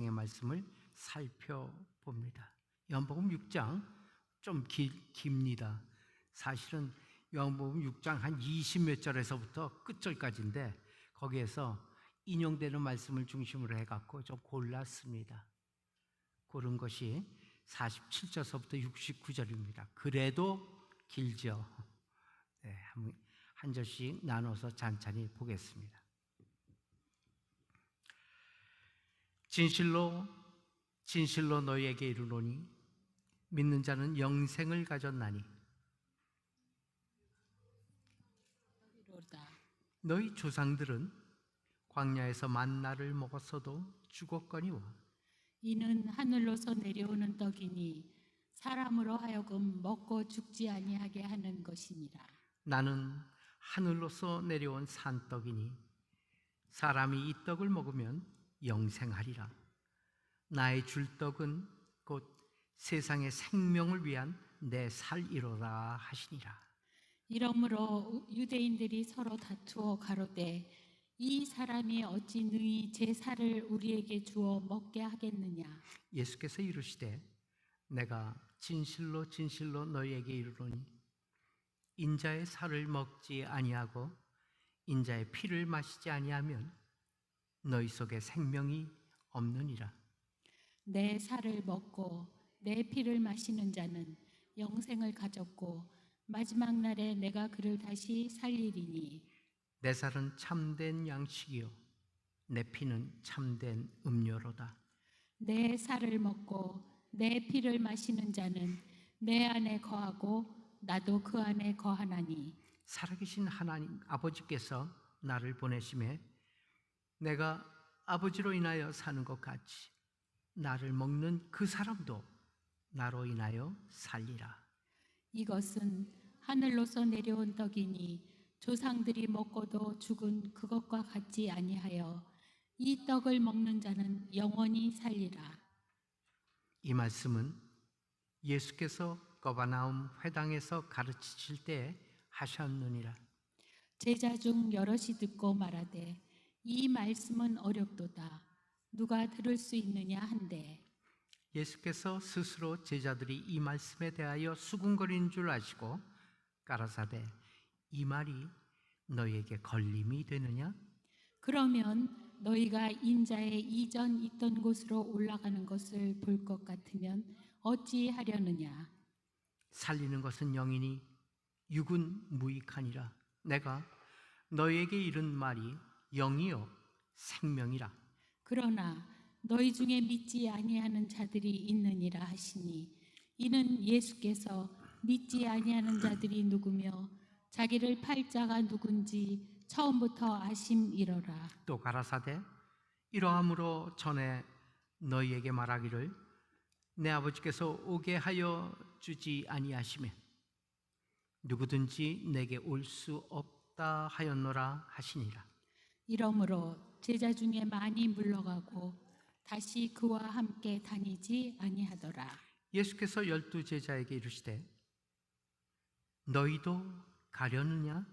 의 말씀을 살펴봅니다. 요한복음 6장 좀 깁니다. 사실은 요한복음 6장 한 20몇 절에서부터 끝절까지인데 거기에서 인용되는 말씀을 중심으로 해갖고 좀 골랐습니다. 고른 것이 47절서부터 69절입니다. 그래도 길죠. 네, 한 절씩 나눠서 찬찬히 보겠습니다. 진실로 진실로 너희에게 이르노니 믿는 자는 영생을 가졌나니 너희 조상들은 광야에서 만나를 먹었어도 죽었거니와 이는 하늘로서 내려오는 떡이니 사람으로 하여금 먹고 죽지 아니하게 하는 것이니라. 나는 하늘로서 내려온 산떡이니 사람이 이 떡을 먹으면 영생하리라. 나의 줄 떡은 곧 세상의 생명을 위한 내 살이로라 하시니라. 이러므로 유대인들이 서로 다투어 가로되 이 사람이 어찌 능히 제 살을 우리에게 주어 먹게 하겠느냐. 예수께서 이르시되 내가 진실로 진실로 너희에게 이르노니 인자의 살을 먹지 아니하고 인자의 피를 마시지 아니하면 너희 속에 생명이 없느니라. 내 살을 먹고 내 피를 마시는 자는 영생을 가졌고 마지막 날에 내가 그를 다시 살리리니 내 살은 참된 양식이요 내 피는 참된 음료로다. 내 살을 먹고 내 피를 마시는 자는 내 안에 거하고 나도 그 안에 거하나니 살아계신 하나님 아버지께서 나를 보내심에 내가 아버지로 인하여 사는 것 같이 나를 먹는 그 사람도 나로 인하여 살리라. 이것은 하늘로서 내려온 떡이니 조상들이 먹고도 죽은 그것과 같지 아니하여 이 떡을 먹는 자는 영원히 살리라. 이 말씀은 예수께서 거바나움 회당에서 가르치실 때 하셨느니라. 제자 중 여럿이 듣고 말하되 이 말씀은 어렵도다. 누가 들을 수 있느냐 한데 예수께서 스스로 제자들이 이 말씀에 대하여 수군거리는 줄 아시고 가라사대 이 말이 너희에게 걸림이 되느냐? 그러면 너희가 인자의 이전 있던 곳으로 올라가는 것을 볼 것 같으면 어찌 하려느냐. 살리는 것은 영이니 육은 무익하니라. 내가 너희에게 이른 말이 영이요 생명이라. 그러나 너희 중에 믿지 아니하는 자들이 있느니라 하시니 이는 예수께서 믿지 아니하는 자들이 누구며 자기를 팔 자가 누군지 처음부터 아심이로라. 또 가라사대 이러함으로 전에 너희에게 말하기를 내 아버지께서 오게 하여 주지 아니하시면 누구든지 내게 올 수 없다 하였노라 하시니라. 이러므로 제자 중에 많이 물러가고 다시 그와 함께 다니지 아니하더라. 예수께서 12 제자에게 이르시되 너희도 가려느냐?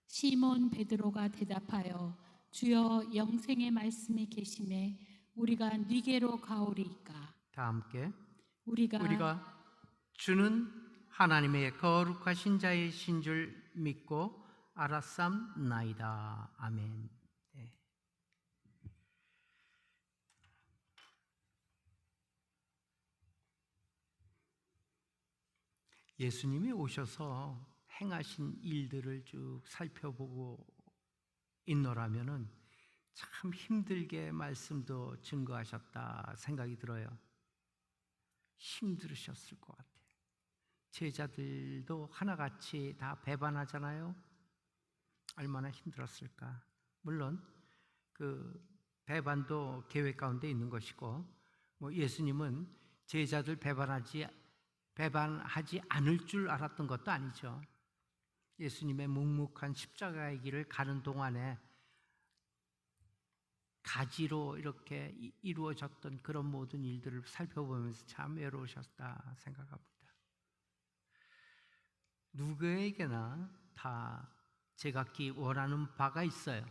시몬 베드로가 대답하여 주여 영생의 말씀이 계심에 우리가 네게로 가오리이까. 다 함께 우리가 주는 하나님의 거룩하신 자이신 줄 믿고 알았삼나이다. 아멘. 네. 예수님이 오셔서 행하신 일들을 쭉 살펴보고 있노라면은 참 힘들게 말씀도 증거하셨다 생각이 들어요. 힘들으셨을 것 같아요. 제자들도 하나같이 다 배반하잖아요. 얼마나 힘들었을까. 물론 그 배반도 계획 가운데 있는 것이고 뭐 예수님은 제자들 배반하지 않을 줄 알았던 것도 아니죠. 예수님의 묵묵한 십자가의 길을 가는 동안에 가지로 이렇게 이루어졌던 그런 모든 일들을 살펴보면서 참 외로우셨다 생각합니다. 누구에게나 다 제각기 원하는 바가 있어요.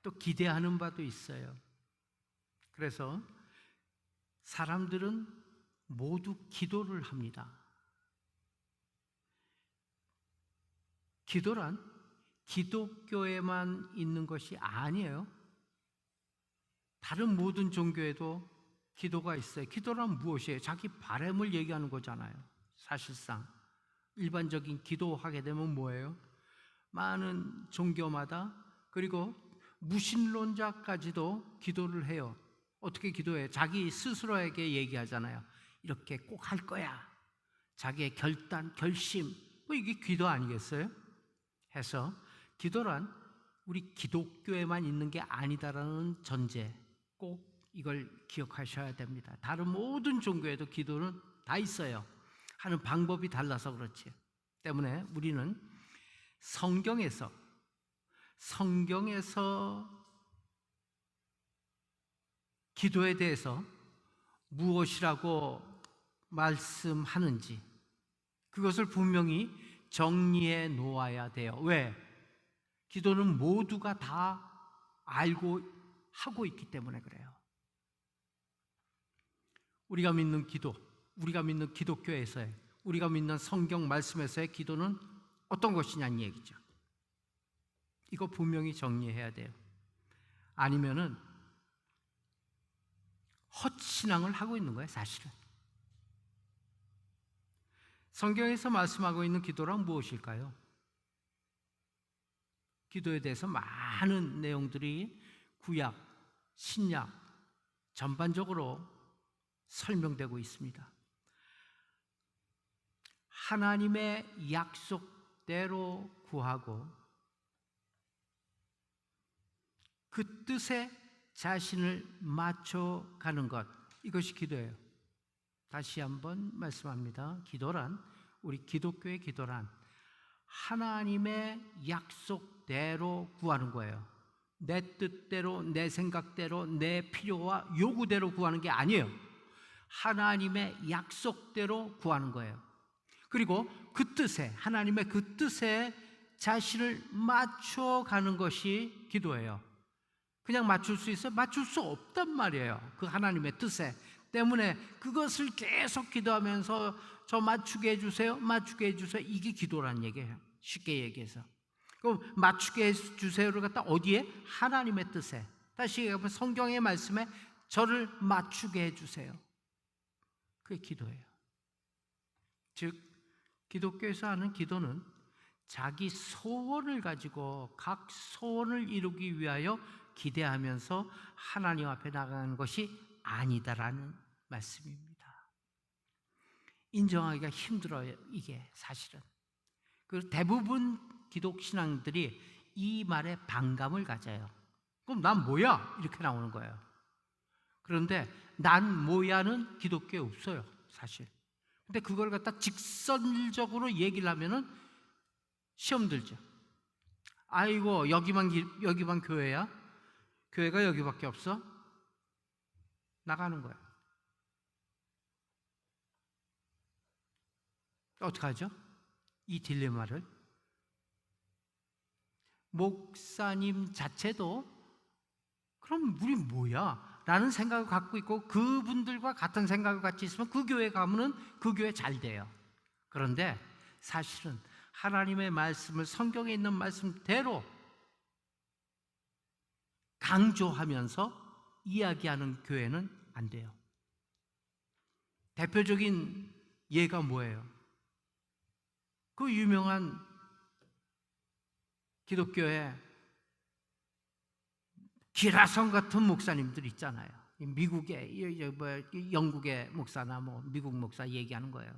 또 기대하는 바도 있어요. 그래서 사람들은 모두 기도를 합니다. 기도란 기독교에만 있는 것이 아니에요. 다른 모든 종교에도 기도가 있어요. 기도란 무엇이에요? 자기 바람을 얘기하는 거잖아요. 사실상 일반적인 기도하게 되면 뭐예요? 많은 종교마다, 그리고 무신론자까지도 기도를 해요. 어떻게 기도해요? 자기 스스로에게 얘기하잖아요. 이렇게 꼭 할 거야. 자기의 결단, 결심, 이게 기도 아니겠어요? 해서 기도란 우리 기독교에만 있는 게 아니다라는 전제, 꼭 이걸 기억하셔야 됩니다. 다른 모든 종교에도 기도는 다 있어요. 하는 방법이 달라서 그렇지. 때문에 우리는 성경에서 기도에 대해서 무엇이라고 말씀하는지 그것을 분명히 정리해 놓아야 돼요. 왜? 기도는 모두가 다 알고 하고 있기 때문에 그래요. 우리가 믿는 기도, 우리가 믿는 기독교에서의, 우리가 믿는 성경 말씀에서의 기도는 어떤 것이냐는 얘기죠. 이거 분명히 정리해야 돼요. 아니면은 헛신앙을 하고 있는 거예요, 사실은. 성경에서 말씀하고 있는 기도란 무엇일까요? 기도에 대해서 많은 내용들이 구약, 신약 전반적으로 설명되고 있습니다. 하나님의 약속대로 구하고 그 뜻에 자신을 맞춰가는 것, 이것이 기도예요. 다시 한번 말씀합니다. 기도란, 우리 기독교의 기도란 하나님의 약속대로 구하는 거예요. 내 뜻대로, 내 생각대로, 내 필요와 요구대로 구하는 게 아니에요. 하나님의 약속대로 구하는 거예요. 그리고 그 뜻에, 하나님의 그 뜻에 자신을 맞춰가는 것이 기도예요. 그냥 맞출 수 있어요? 맞출 수 없단 말이에요. 그 하나님의 뜻에. 때문에 그것을 계속 기도하면서 저 맞추게 해주세요, 맞추게 해주세요. 이게 기도란 얘기예요. 쉽게 얘기해서. 그럼 맞추게 해주세요를 갖다 어디에? 하나님의 뜻에. 다시 얘기하면 성경의 말씀에 저를 맞추게 해주세요. 그게 기도예요. 즉 기독교에서 하는 기도는 자기 소원을 가지고 각 소원을 이루기 위하여 기대하면서 하나님 앞에 나가는 것이 아니다라는 말씀입니다. 인정하기가 힘들어요, 이게 사실은. 그 대부분 기독신앙들이 이 말에 반감을 가져요. 그럼 난 뭐야? 이렇게 나오는 거예요. 그런데 난 뭐야는 기독교에 없어요, 사실. 근데 그걸 갖다 직선적으로 얘기를 하면은 시험 들죠. 아이고, 여기만 교회야? 교회가 여기밖에 없어? 나가는 거야. 어떡하죠? 이 딜레마를. 목사님 자체도 그럼 우리 뭐야? 라는 생각을 갖고 있고 그분들과 같은 생각을 같이 있으면 그 교회 가면은 그 교회 잘 돼요. 그런데 사실은 하나님의 말씀을, 성경에 있는 말씀대로 강조하면서 이야기하는 교회는 안 돼요. 대표적인 예가 뭐예요? 그 유명한 기독교의 기라성 같은 목사님들 있잖아요. 미국의, 영국의 목사나 미국 목사 얘기하는 거예요.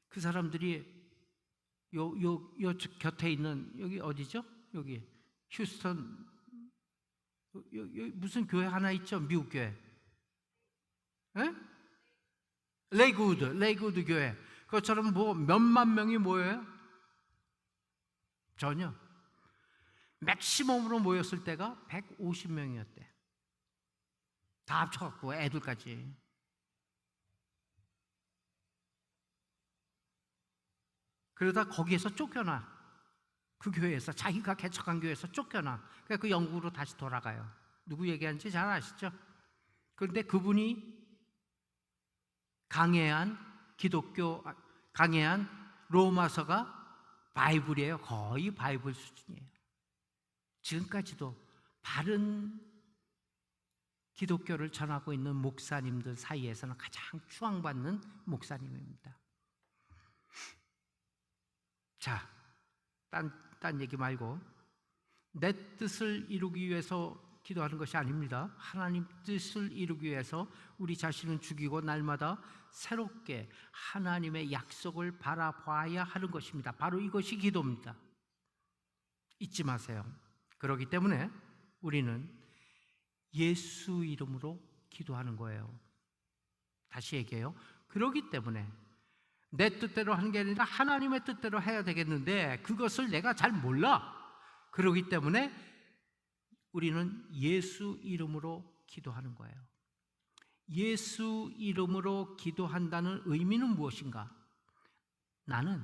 그 사람들이 요 곁에 있는, 여기 어디죠? 여기 휴스턴, 무슨 교회 하나 있죠? 미국 교회. 에? 레이그우드 교회. 그것처럼 몇만 명이 모여요? 전혀. 맥시멈으로 모였을 때가 150명이었대. 다 합쳐갖고 애들까지. 그러다 거기에서 쫓겨나. 그 교회에서, 자기가 개척한 교회에서 쫓겨나. 그래서 그 영국으로 다시 돌아가요. 누구 얘기하는지 잘 아시죠? 그런데 그분이 강해한 강해한 로마서가 바이블이에요. 거의 바이블 수준이에요. 지금까지도 바른 기독교를 전하고 있는 목사님들 사이에서는 가장 추앙받는 목사님입니다. 자, 딴 얘기 말고 내 뜻을 이루기 위해서 기도하는 것이 아닙니다. 하나님 뜻을 이루기 위해서 우리 자신을 죽이고 날마다 새롭게 하나님의 약속을 바라봐야 하는 것입니다. 바로 이것이 기도입니다. 잊지 마세요. 그렇기 때문에 우리는 예수 이름으로 기도하는 거예요. 다시 얘기해요. 그렇기 때문에 내 뜻대로 하는 게 아니라 하나님의 뜻대로 해야 되겠는데 그것을 내가 잘 몰라. 그렇기 때문에 우리는 예수 이름으로 기도하는 거예요. 예수 이름으로 기도한다는 의미는 무엇인가? 나는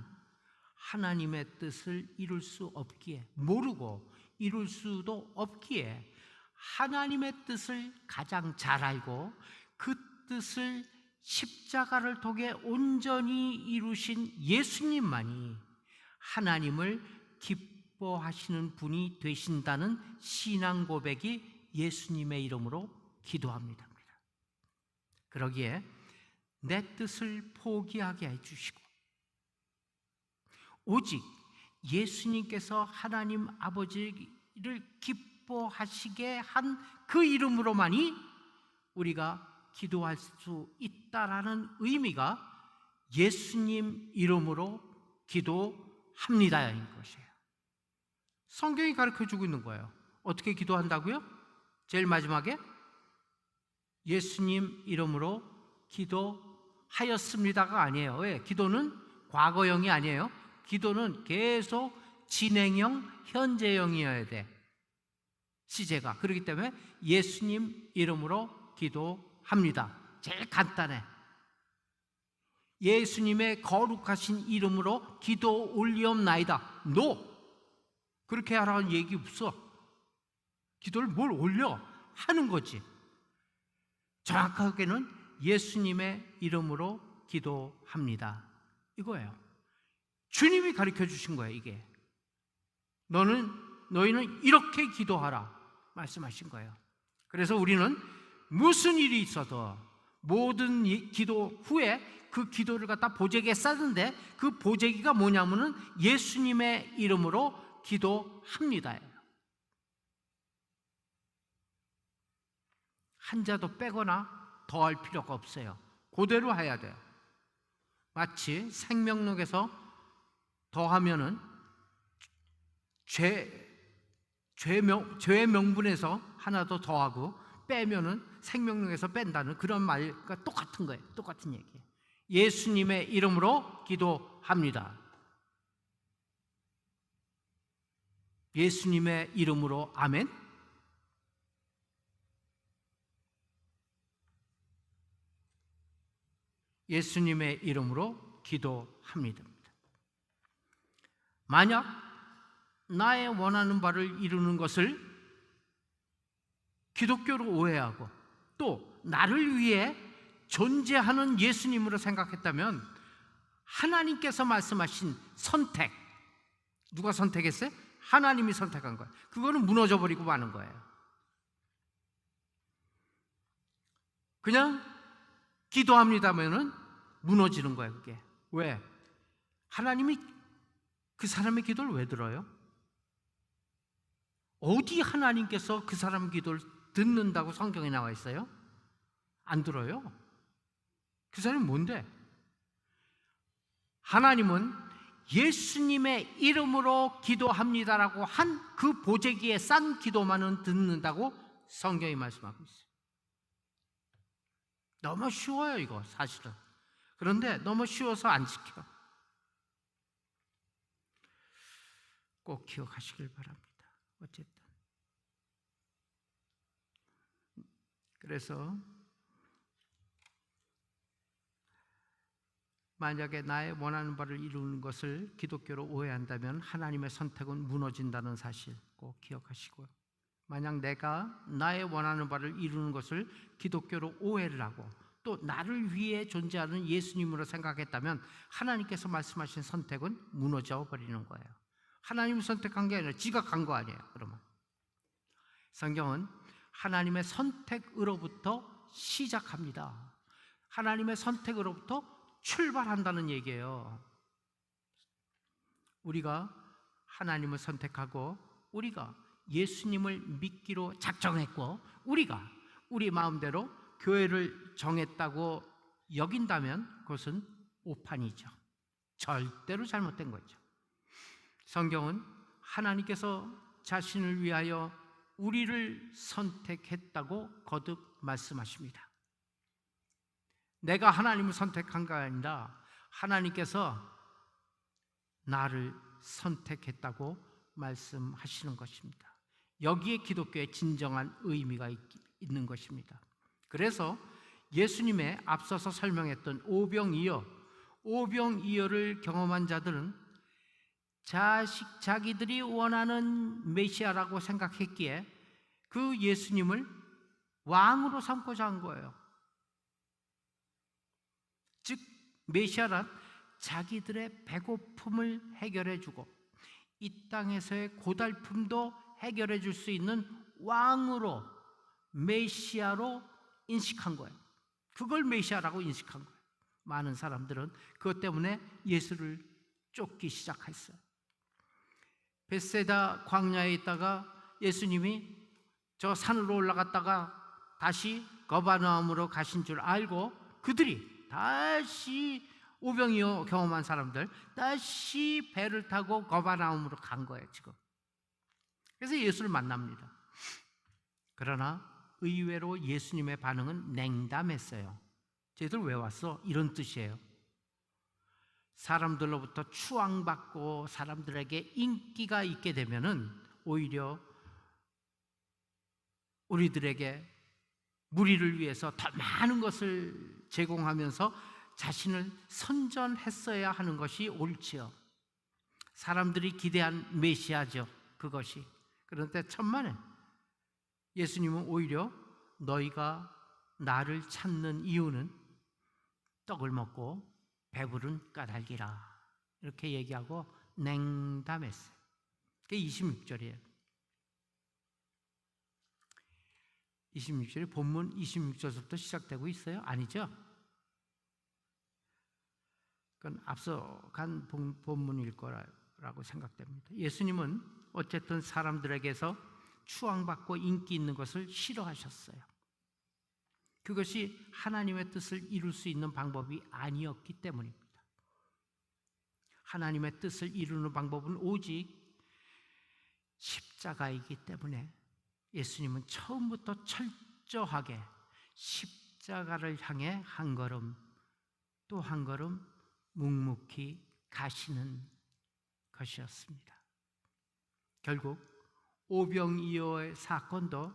하나님의 뜻을 이룰 수 없기에, 모르고 이룰 수도 없기에 하나님의 뜻을 가장 잘 알고 그 뜻을 십자가를 통해 온전히 이루신 예수님만이 하나님을 기뻐하시는 분이 되신다는 신앙 고백이 예수님의 이름으로 기도합니다. 그러기에 내 뜻을 포기하게 해주시고 오직 예수님께서 하나님 아버지를 기뻐하시게 한 그 이름으로만이 우리가 기도할 수 있다라는 의미가 예수님 이름으로 기도합니다인 것이에요. 성경이 가르쳐주고 있는 거예요. 어떻게 기도한다고요? 제일 마지막에 예수님 이름으로 기도하였습니다가 아니에요. 왜? 기도는 과거형이 아니에요. 기도는 계속 진행형, 현재형이어야 돼. 시제가. 그렇기 때문에 예수님 이름으로 기도합니다. 제일 간단해. 예수님의 거룩하신 이름으로 기도 올리옵나이다. No. 그렇게 하라는 얘기 없어. 기도를 뭘 올려? 하는 거지. 정확하게는 예수님의 이름으로 기도합니다. 이거예요. 주님이 가르쳐 주신 거예요, 이게. 너희는 이렇게 기도하라. 말씀하신 거예요. 그래서 우리는 무슨 일이 있어도 모든 기도 후에 그 기도를 갖다 보재기에 싸는데 그 보재기가 뭐냐면은 예수님의 이름으로 기도합니다. 한자도 빼거나 더할 필요가 없어요. 그대로 해야 돼요. 마치 생명록에서 더하면은 죄의 명분에서 하나 더 더하고 빼면은 생명록에서 뺀다는 그런 말과 똑같은 거예요. 똑같은 얘기예요. 예수님의 이름으로 기도합니다. 예수님의 이름으로 아멘. 예수님의 이름으로 기도합니다. 만약 나의 원하는 바를 이루는 것을 기독교로 오해하고 또 나를 위해 존재하는 예수님으로 생각했다면 하나님께서 말씀하신 선택, 누가 선택했어요? 하나님이 선택한 거예요. 그거는 무너져버리고 마는 거예요. 그냥 기도합니다면은 무너지는 거예요. 그게 왜? 하나님이 그 사람의 기도를 왜 들어요? 어디 하나님께서 그 사람 기도를 듣는다고 성경에 나와 있어요? 안 들어요. 그 사람이 뭔데? 하나님은 예수님의 이름으로 기도합니다라고 한 그 보재기에 싼 기도만은 듣는다고 성경이 말씀하고 있어요. 너무 쉬워요, 이거 사실은. 그런데 너무 쉬워서 안 지켜. 꼭 기억하시길 바랍니다. 어쨌든 그래서 만약에 나의 원하는 바를 이루는 것을 기독교로 오해한다면 하나님의 선택은 무너진다는 사실 꼭 기억하시고요. 만약 내가 나의 원하는 바를 이루는 것을 기독교로 오해를 하고 또 나를 위해 존재하는 예수님으로 생각했다면 하나님께서 말씀하신 선택은 무너져 버리는 거예요. 하나님이 선택한 게 아니라 지가 간 거 아니에요. 그러면 성경은 하나님의 선택으로부터 시작합니다. 하나님의 선택으로부터 출발한다는 얘기예요. 우리가 하나님을 선택하고 우리가 예수님을 믿기로 작정했고 우리가 우리 마음대로 교회를 정했다고 여긴다면 그것은 오판이죠. 절대로 잘못된 거죠. 성경은 하나님께서 자신을 위하여 우리를 선택했다고 거듭 말씀하십니다. 내가 하나님을 선택한 게 아니라 하나님께서 나를 선택했다고 말씀하시는 것입니다. 여기에 기독교의 진정한 의미가 있는 것입니다. 그래서 예수님의 앞서서 설명했던 오병이어를 경험한 자들은 자기들이 원하는 메시아라고 생각했기에 그 예수님을 왕으로 삼고자 한 거예요. 즉 메시아란 자기들의 배고픔을 해결해 주고 이 땅에서의 고달픔도 해결해 줄 수 있는 왕으로, 메시아로 인식한 거예요. 그걸 메시아라고 인식한 거예요. 많은 사람들은 그것 때문에 예수를 쫓기 시작했어요. 벳세다 광야에 있다가 예수님이 저 산으로 올라갔다가 다시 거바나움으로 가신 줄 알고 그들이 다시 오병이어 경험한 사람들 다시 배를 타고 거바나움으로 간 거예요. 지금 그래서 예수를 만납니다. 그러나 의외로 예수님의 반응은 냉담했어요. 쟤들 왜 왔어? 이런 뜻이에요. 사람들로부터 추앙받고 사람들에게 인기가 있게 되면은 오히려 우리들에게 무리를 위해서 더 많은 것을 제공하면서 자신을 선전했어야 하는 것이 옳지요. 사람들이 기대한 메시아죠. 그것이. 그런데 천만에 예수님은 오히려 너희가 나를 찾는 이유는 떡을 먹고 배부른 까닭이라 이렇게 얘기하고 냉담했어요. 그게 26절이에요. 26절이 본문 26절부터 시작되고 있어요? 아니죠? 그건 앞서 간 본문일 거라고 생각됩니다. 예수님은 어쨌든 사람들에게서 추앙받고 인기 있는 것을 싫어하셨어요. 그것이 하나님의 뜻을 이룰 수 있는 방법이 아니었기 때문입니다. 하나님의 뜻을 이루는 방법은 오직 십자가이기 때문에 예수님은 처음부터 철저하게 십자가를 향해 한 걸음 또 한 걸음 묵묵히 가시는 것이었습니다. 결국 오병이어의 사건도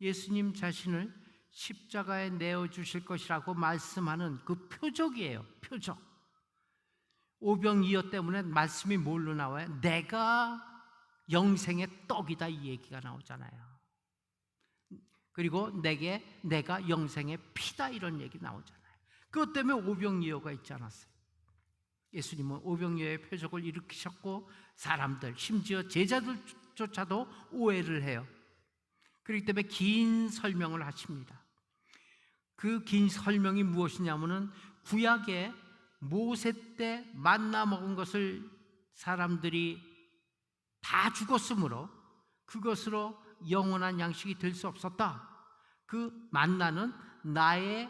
예수님 자신을 십자가에 내어주실 것이라고 말씀하는 그 표적이에요. 표적. 오병이어 때문에 말씀이 뭘로 나와요? 내가 영생의 떡이다 이 얘기가 나오잖아요. 그리고 내가 영생의 피다 이런 얘기 나오잖아요. 그것 때문에 오병이어가 있지 않았어요. 예수님은 오병이어의 표적을 일으키셨고 사람들 심지어 제자들조차도 오해를 해요. 그렇기 때문에 긴 설명을 하십니다. 그 긴 설명이 무엇이냐면은 구약에 모세 때 만나 먹은 것을 사람들이 다 죽었으므로 그것으로 영원한 양식이 될 수 없었다. 그 만나는 나의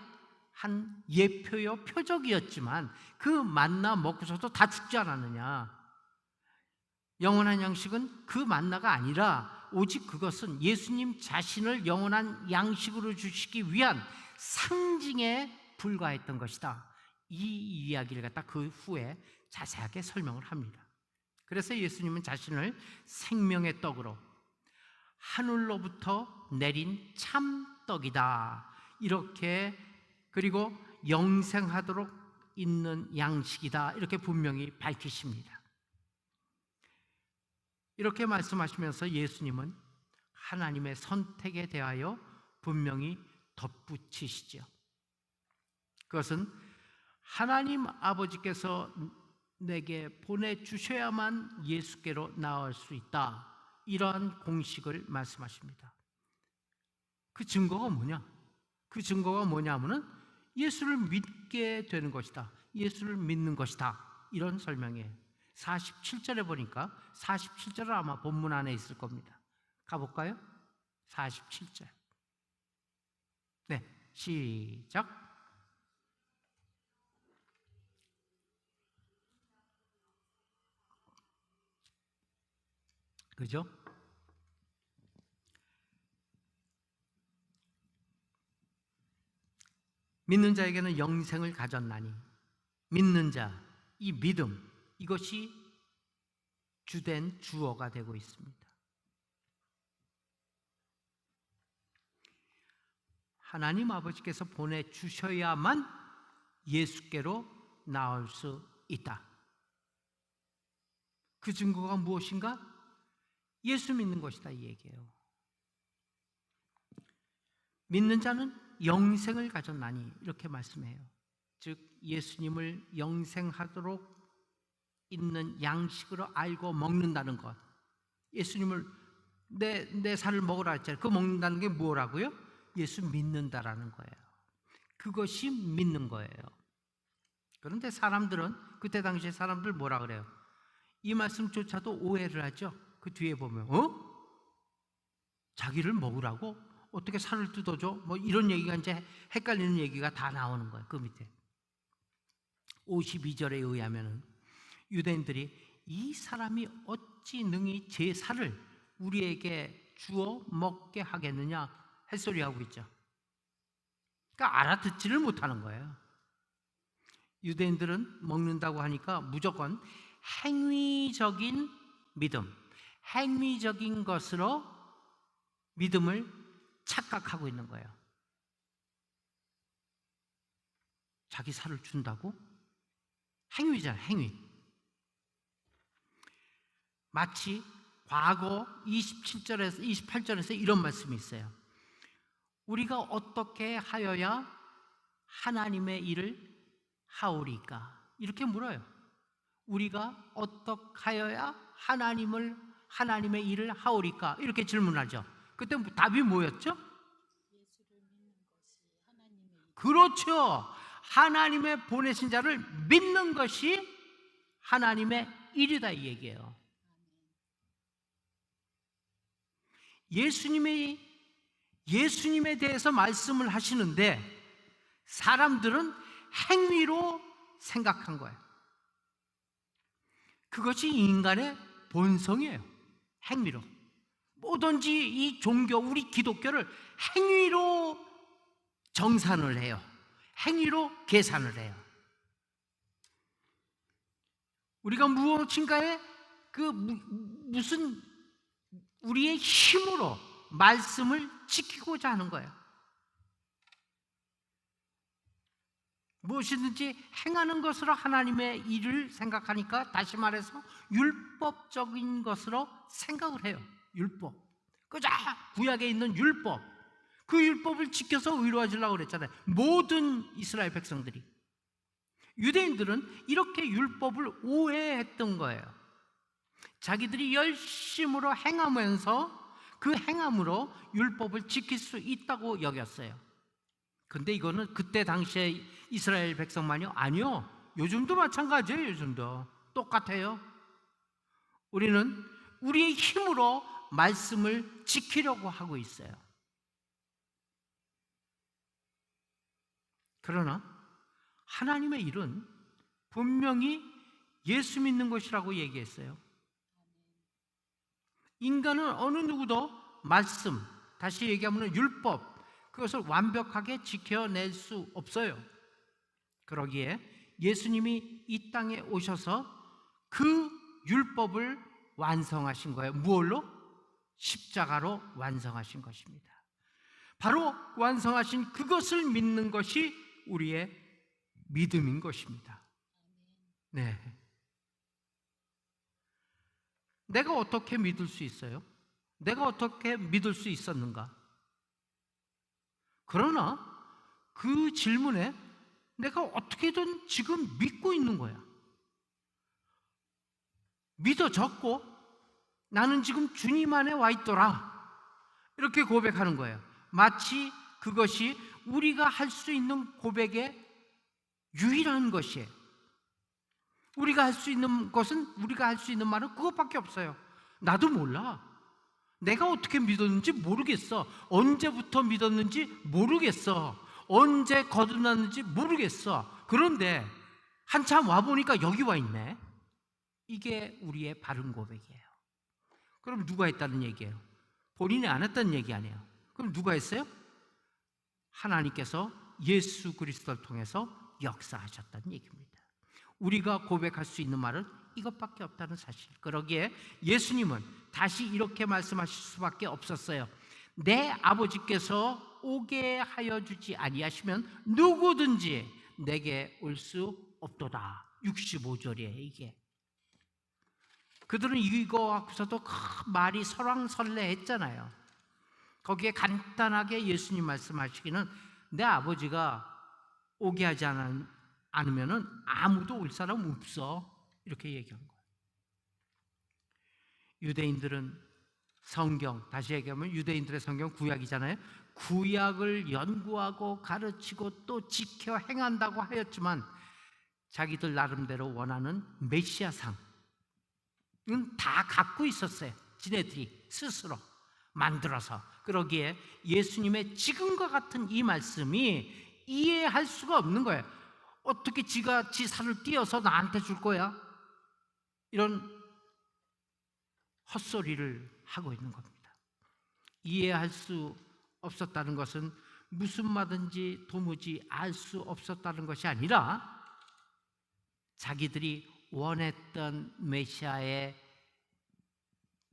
한 예표요 표적이었지만 그 만나 먹고서도 다 죽지 않았느냐. 영원한 양식은 그 만나가 아니라 오직 그것은 예수님 자신을 영원한 양식으로 주시기 위한 상징에 불과했던 것이다. 이 이야기를 갖다 그 후에 자세하게 설명을 합니다. 그래서 예수님은 자신을 생명의 떡으로 하늘로부터 내린 참떡이다 이렇게, 그리고 영생하도록 있는 양식이다 이렇게 분명히 밝히십니다. 이렇게 말씀하시면서 예수님은 하나님의 선택에 대하여 분명히 덧붙이시죠. 그것은 하나님 아버지께서 내게 보내주셔야만 예수께로 나올 수 있다, 이러한 공식을 말씀하십니다. 그 증거가 뭐냐? 그 증거가 뭐냐면은 예수를 믿게 되는 것이다, 예수를 믿는 것이다, 이런 설명이에요. 47절에 보니까 47절은 아마 본문 안에 있을 겁니다. 가볼까요? 47절. 네, 시작. 그죠? 믿는 자에게는 영생을 가졌나니, 믿는 자, 이 믿음, 이것이 주된 주어가 되고 있습니다. 하나님 아버지께서 보내주셔야만 예수께로 나올 수 있다. 그 증거가 무엇인가? 예수 믿는 것이다, 이 얘기예요. 믿는 자는 영생을 가졌나니, 이렇게 말씀해요. 즉 예수님을 영생하도록 있는 양식으로 알고 먹는다는 것. 예수님을 내 살을 먹으라 했잖아요. 그 먹는다는 게 뭐라고요? 예수 믿는다라는 거예요. 그것이 믿는 거예요. 그런데 사람들은, 그때 당시에 사람들 뭐라 그래요? 이 말씀조차도 오해를 하죠. 그 뒤에 보면 자기를 먹으라고? 어떻게 살을 뜯어줘? 뭐 이런 얘기가 이제 헷갈리는 얘기가 다 나오는 거예요. 그 밑에 52절에 의하면은 유대인들이 이 사람이 어찌 능히 제 살을 우리에게 주어 먹게 하겠느냐 햇소리하고 있죠. 그러니까 알아듣지를 못하는 거예요. 유대인들은 먹는다고 하니까 무조건 행위적인 믿음, 행위적인 것으로 믿음을 착각하고 있는 거예요. 자기 살을 준다고? 행위잖아요, 행위. 마치 과거 27절에서 28절에서 이런 말씀이 있어요. 우리가 어떻게 하여야 하나님의 일을 하오리까? 이렇게 물어요. 우리가 어떻게 하여야 하나님의 일을 하오리까? 이렇게 질문하죠. 그때 답이 뭐였죠? 예수를 믿는 것이 하나님의 일. 그렇죠. 하나님의 보내신 자를 믿는 것이 하나님의 일이다, 이 얘기예요. 예수님에 대해서 말씀을 하시는데 사람들은 행위로 생각한 거예요. 그것이 인간의 본성이에요. 행위로. 뭐든지 이 종교, 우리 기독교를 행위로 정산을 해요. 행위로 계산을 해요. 우리가 무엇인가에 무슨 우리의 힘으로 말씀을 지키고자 하는 거예요. 무엇이든지 행하는 것으로 하나님의 일을 생각하니까, 다시 말해서 율법적인 것으로 생각을 해요. 율법. 그저 구약에 있는 율법. 그 율법을 지켜서 의로워지려고 그랬잖아요. 모든 이스라엘 백성들이. 유대인들은 이렇게 율법을 오해했던 거예요. 자기들이 열심으로 행하면서 그 행함으로 율법을 지킬 수 있다고 여겼어요. 근데 이거는 그때 당시에 이스라엘 백성만이요? 아니요. 요즘도 마찬가지예요. 요즘도 똑같아요. 우리는 우리의 힘으로 말씀을 지키려고 하고 있어요. 그러나 하나님의 일은 분명히 예수 믿는 것이라고 얘기했어요. 인간은 어느 누구도 말씀, 다시 얘기하면 율법, 그것을 완벽하게 지켜낼 수 없어요. 그러기에 예수님이 이 땅에 오셔서 그 율법을 완성하신 거예요. 무엇로? 십자가로 완성하신 것입니다. 바로 완성하신 그것을 믿는 것이 우리의 믿음인 것입니다. 네. 내가 어떻게 믿을 수 있어요? 내가 어떻게 믿을 수 있었는가? 그러나 그 질문에 내가 어떻게든 지금 믿고 있는 거야. 믿어졌고 나는 지금 주님 안에 와 있더라. 이렇게 고백하는 거예요. 마치 그것이 우리가 할 수 있는 고백의 유일한 것이에요. 우리가 할 수 있는 것은, 우리가 할 수 있는 말은 그것밖에 없어요. 나도 몰라. 내가 어떻게 믿었는지 모르겠어. 언제부터 믿었는지 모르겠어. 언제 거듭났는지 모르겠어. 그런데 한참 와보니까 여기 와 있네. 이게 우리의 바른 고백이에요. 그럼 누가 했다는 얘기예요? 본인이 안 했다는 얘기 아니에요. 그럼 누가 했어요? 하나님께서 예수 그리스도를 통해서 역사하셨다는 얘기입니다. 우리가 고백할 수 있는 말은 이것밖에 없다는 사실. 그러기에 예수님은 다시 이렇게 말씀하실 수밖에 없었어요. 내 아버지께서 오게 하여 주지 아니하시면 누구든지 내게 올 수 없도다. 65절이에요 이게. 그들은 이거 갖고서도 말이 설왕설래했잖아요. 거기에 간단하게 예수님 말씀하시기는 내 아버지가 오게 하지 않으면 아무도 올 사람 없어. 이렇게 얘기한 거예요. 유대인들은 성경, 다시 얘기하면 유대인들의 성경 구약이잖아요. 구약을 연구하고 가르치고 또 지켜 행한다고 하였지만 자기들 나름대로 원하는 메시아상은 다 갖고 있었어요. 지네들이 스스로 만들어서. 그러기에 예수님의 지금과 같은 이 말씀이 이해할 수가 없는 거예요. 어떻게 지가 지 살을 띄어서 나한테 줄 거야? 이런 헛소리를 하고 있는 겁니다. 이해할 수 없었다는 것은 무슨 말인지 도무지 알 수 없었다는 것이 아니라 자기들이 원했던 메시아의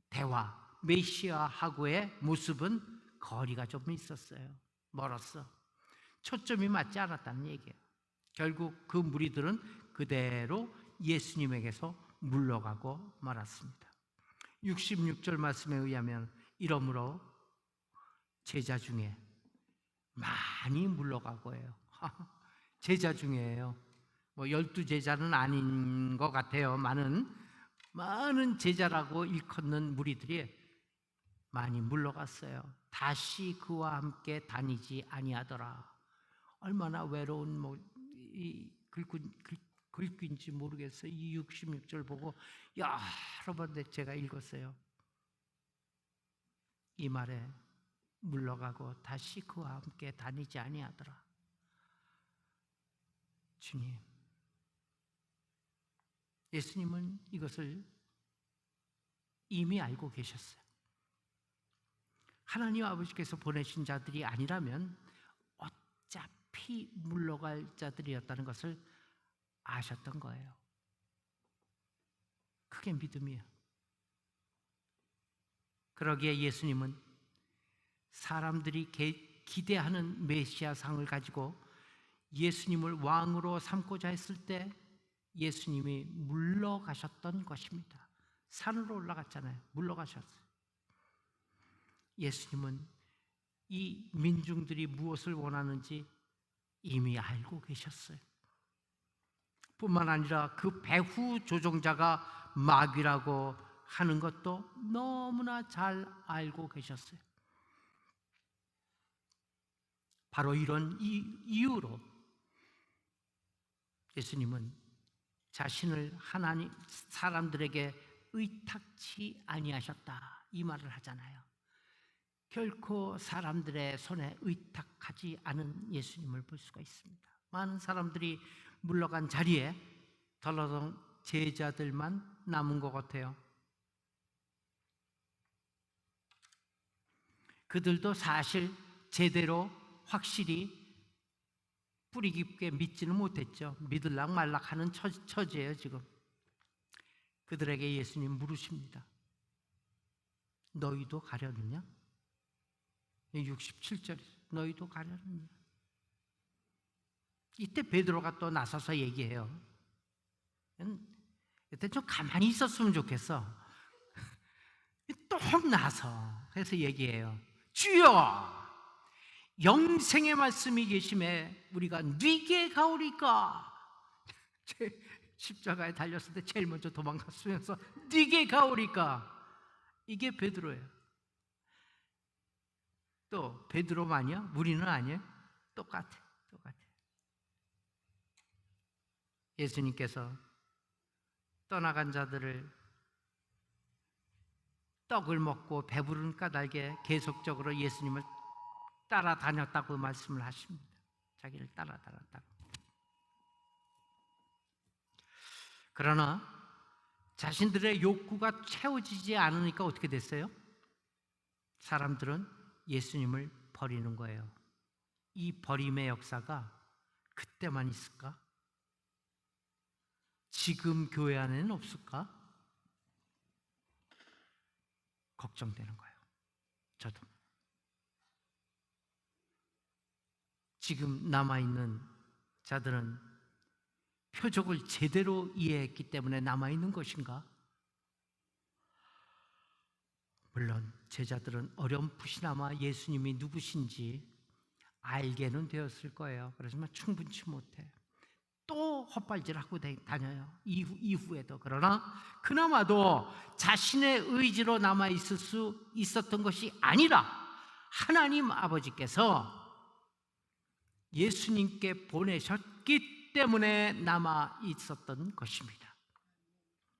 대화, 메시아하고의 모습은 거리가 좀 있었어요. 멀었어. 초점이 맞지 않았다는 얘기예요. 결국 그 무리들은 그대로 예수님에게서 물러가고 말았습니다. 66절 말씀에 의하면 이러므로 제자 중에 많이 물러가고 해요. 제자 중에요. 뭐 12제자는 아닌 것 같아요. 많은 제자라고 일컫는 무리들이 많이 물러갔어요. 다시 그와 함께 다니지 아니하더라. 얼마나 외로운 글귀인지 모르겠어요. 이 66절 보고 여러 번 제가 읽었어요. 이 말에 물러가고 다시 그와 함께 다니지 아니하더라. 주님, 예수님은 이것을 이미 알고 계셨어요. 하나님 아버지께서 보내신 자들이 아니라면 어차피 물러갈 자들이었다는 것을 아셨던 거예요. 그게 믿음이에요. 그러기에 예수님은 사람들이 기대하는 메시아상을 가지고 예수님을 왕으로 삼고자 했을 때 예수님이 물러가셨던 것입니다. 산으로 올라갔잖아요. 물러가셨어요. 예수님은 이 민중들이 무엇을 원하는지 이미 알고 계셨어요. 뿐만 아니라 그 배후 조종자가 마귀라고 하는 것도 너무나 잘 알고 계셨어요. 바로 이런 이유로 예수님은 자신을 하나님 사람들에게 의탁치 아니하셨다 이 말을 하잖아요. 결코 사람들의 손에 의탁하지 않은 예수님을 볼 수가 있습니다. 많은 사람들이 물러간 자리에 덜러덩 제자들만 남은 것 같아요. 그들도 사실 제대로 확실히 뿌리 깊게 믿지는 못했죠. 믿을락 말락 하는 처지예요 지금. 그들에게 예수님 물으십니다. 너희도 가려느냐? 67절 너희도 가려느냐? 이때 베드로가 또 나서서 얘기해요. 이때 좀 가만히 있었으면 좋겠어. 또 나서 그래서 얘기해요. 주여, 영생의 말씀이 계심에 우리가 네게 가오리까. 십자가에 달렸을 때 제일 먼저 도망갔으면서 네게 가오리까. 이게 베드로예요. 또 베드로만이야? 우리는 아니에요? 똑같아. 예수님께서 떠나간 자들을 떡을 먹고 배부른 까닭에 계속적으로 예수님을 따라다녔다고 말씀을 하십니다. 자기를 따라다녔다고. 그러나 자신들의 욕구가 채워지지 않으니까 어떻게 됐어요? 사람들은 예수님을 버리는 거예요. 이 버림의 역사가 그때만 있을까? 지금 교회 안에는 없을까? 걱정되는 거예요. 저도. 지금 남아있는 자들은 표적을 제대로 이해했기 때문에 남아있는 것인가? 물론 제자들은 어렴풋이나마 예수님이 누구신지 알게는 되었을 거예요. 그렇지만 충분치 못해. 또 헛발질하고 다녀요. 이후에도. 그러나 그나마도 자신의 의지로 남아있을 수 있었던 것이 아니라 하나님 아버지께서 예수님께 보내셨기 때문에 남아있었던 것입니다.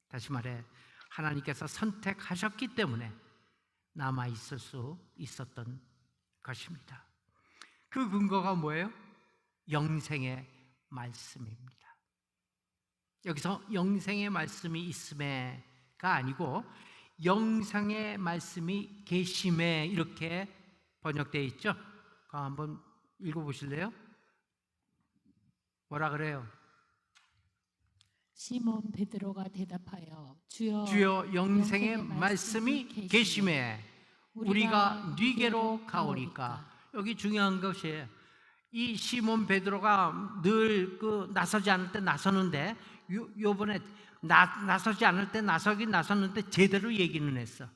다시 말해 하나님께서 선택하셨기 때문에 남아있을 수 있었던 것입니다. 그 근거가 뭐예요? 영생의 말씀입니다. 여기서 영생의 말씀이 있음에가 아니고 영생의 말씀이 계심에 이렇게 번역되어 있죠. 그거 한번 읽어보실래요? 뭐라 그래요? 시몬 베드로가 대답하여 주여, 영생의 말씀이 계심에 우리가 네게로 가오리까. 여기 중요한 것이 이 시몬 베드로가 늘 나서지 않을 때 나서는데 요번에 나서지 않을 때 나서긴 나섰는데 제대로 얘기는 했어.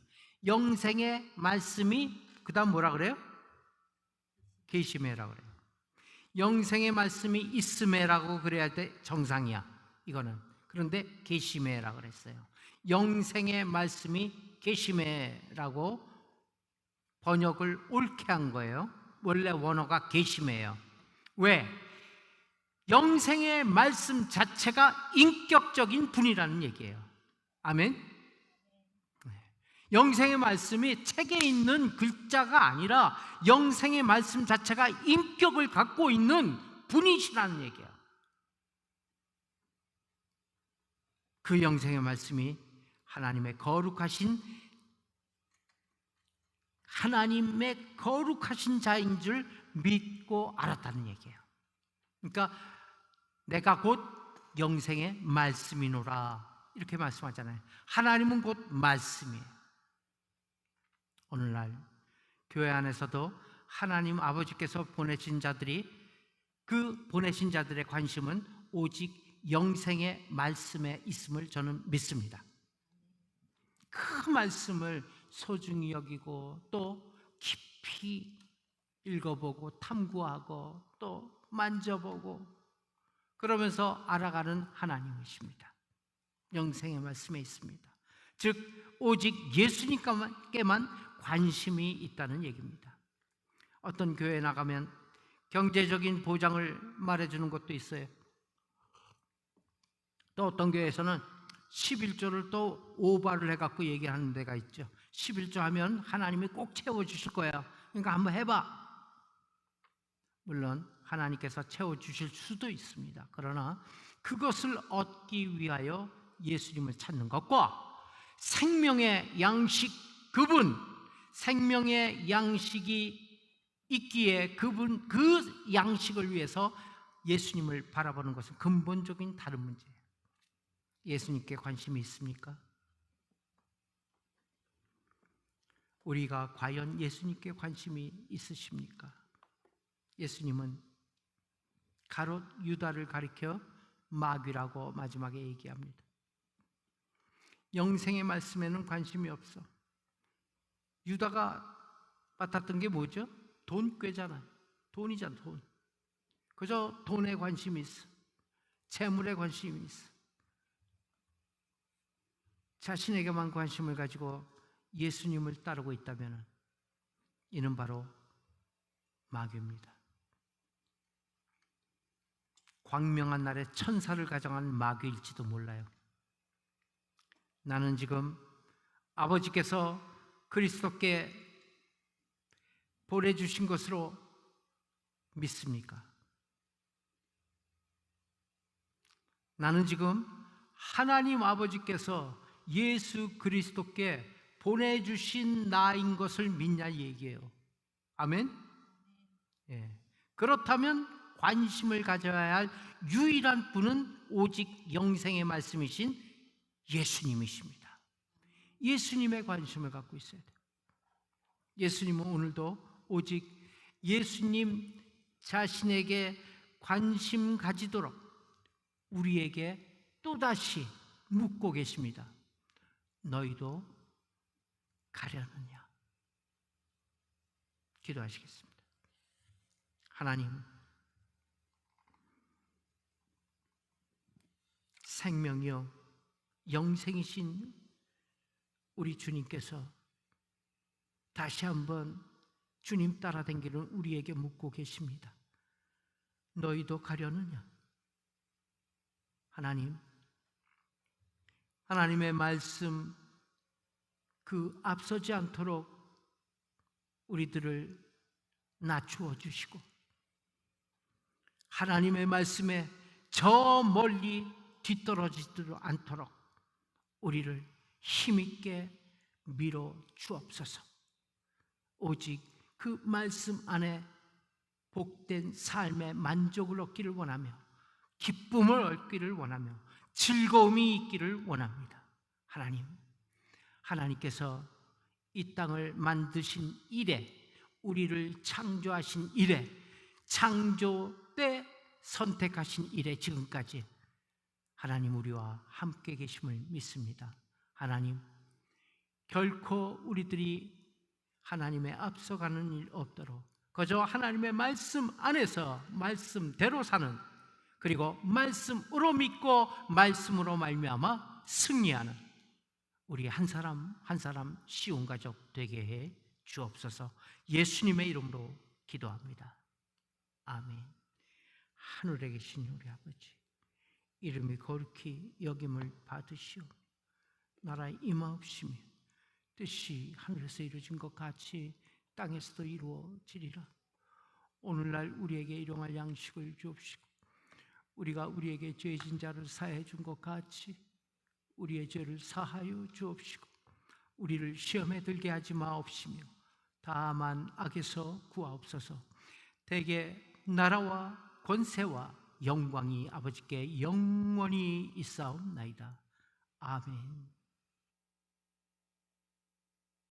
영생의 말씀이 그 다음 뭐라 그래요? 계심에라고 그래요. 영생의 말씀이 있음에라고 그래야 돼 정상이야 이거는. 그런데 계심에라고 그랬어요. 영생의 말씀이 계심에라고 번역을 옳게 한 거예요. 원래 원어가 계심에예요. 왜? 영생의 말씀 자체가 인격적인 분이라는 얘기예요. 아멘? 영생의 말씀이 책에 있는 글자가 아니라 영생의 말씀 자체가 인격을 갖고 있는 분이시라는 얘기예요. 그 영생의 말씀이 하나님의 거룩하신 자인 줄 믿고 알았다는 얘기예요. 그러니까 내가 곧 영생의 말씀이노라 이렇게 말씀하잖아요. 하나님은 곧 말씀이에요. 오늘날 교회 안에서도 하나님 아버지께서 보내신 자들이 그 보내신 자들의 관심은 오직 영생의 말씀에 있음을 저는 믿습니다. 그 말씀을 소중히 여기고 또 깊이 읽어보고 탐구하고 또 만져보고 그러면서 알아가는 하나님이십니다. 영생의 말씀에 있습니다. 즉 오직 예수님께만 관심이 있다는 얘기입니다. 어떤 교회에 나가면 경제적인 보장을 말해주는 것도 있어요. 또 어떤 교회에서는 11조를 또 오바를 해갖고 얘기하는 데가 있죠. 11조 하면 하나님이 꼭 채워주실 거야. 그러니까 한번 해봐. 물론 하나님께서 채워주실 수도 있습니다. 그러나 그것을 얻기 위하여 예수님을 찾는 것과 생명의 양식 그분, 생명의 양식이 있기에 그분 그 양식을 위해서 예수님을 바라보는 것은 근본적인 다른 문제예요. 예수님께 관심이 있습니까? 우리가 과연 예수님께 관심이 있으십니까? 예수님은 가롯 유다를 가리켜 마귀라고 마지막에 얘기합니다. 영생의 말씀에는 관심이 없어. 유다가 맡았던 게 뭐죠? 돈꾀잖아요. 돈이잖아, 돈. 그저 돈에 관심이 있어. 재물에 관심이 있어. 자신에게만 관심을 가지고 예수님을 따르고 있다면 이는 바로 마귀입니다. 광명한 날에 천사를 가정한 마귀일지도 몰라요. 나는 지금 아버지께서 그리스도께 보내주신 것으로 믿습니까? 나는 지금 하나님 아버지께서 예수 그리스도께 보내주신 나인 것을 믿냐 얘기해요. 아멘? 예. 그렇다면 관심을 가져야 할 유일한 분은 오직 영생의 말씀이신 예수님이십니다. 예수님의 관심을 갖고 있어야 돼요. 예수님은 오늘도 오직 예수님 자신에게 관심 가지도록 우리에게 또다시 묻고 계십니다. 너희도 가려느냐? 기도하시겠습니다. 하나님, 생명이요 영생이신 우리 주님께서 다시 한번 주님 따라다니는 우리에게 묻고 계십니다. 너희도 가려느냐? 하나님, 하나님의 말씀 그 앞서지 않도록 우리들을 낮추어 주시고 하나님의 말씀에 저 멀리 뒤떨어지지도 않도록 우리를 힘있게 밀어 주옵소서. 오직 그 말씀 안에 복된 삶의 만족을 얻기를 원하며 기쁨을 얻기를 원하며 즐거움이 있기를 원합니다. 하나님, 하나님께서 이 땅을 만드신 이래, 우리를 창조하신 이래, 창조 때 선택하신 이래 지금까지 하나님 우리와 함께 계심을 믿습니다. 하나님, 결코 우리들이 하나님의 앞서가는 일 없도록 그저 하나님의 말씀 안에서 말씀대로 사는, 그리고 말씀으로 믿고 말씀으로 말미암아 승리하는 우리 한 사람 한 사람 쉬운 가족 되게 해 주옵소서. 예수님의 이름으로 기도합니다. 아멘. 하늘에 계신 우리 아버지, 이름이 거룩히 여김을 받으시오. 나라 임하옵시며 뜻이 하늘에서 이루어진 것 같이 땅에서도 이루어지리라. 오늘날 우리에게 일용할 양식을 주옵시고 우리가 우리에게 죄진 자를 사해 준 것 같이 우리의 죄를 사하여 주옵시고 우리를 시험에 들게 하지 마옵시며 다만 악에서 구하옵소서. 대개 나라와 권세와 영광이 아버지께 영원히 있사옵나이다. 아멘.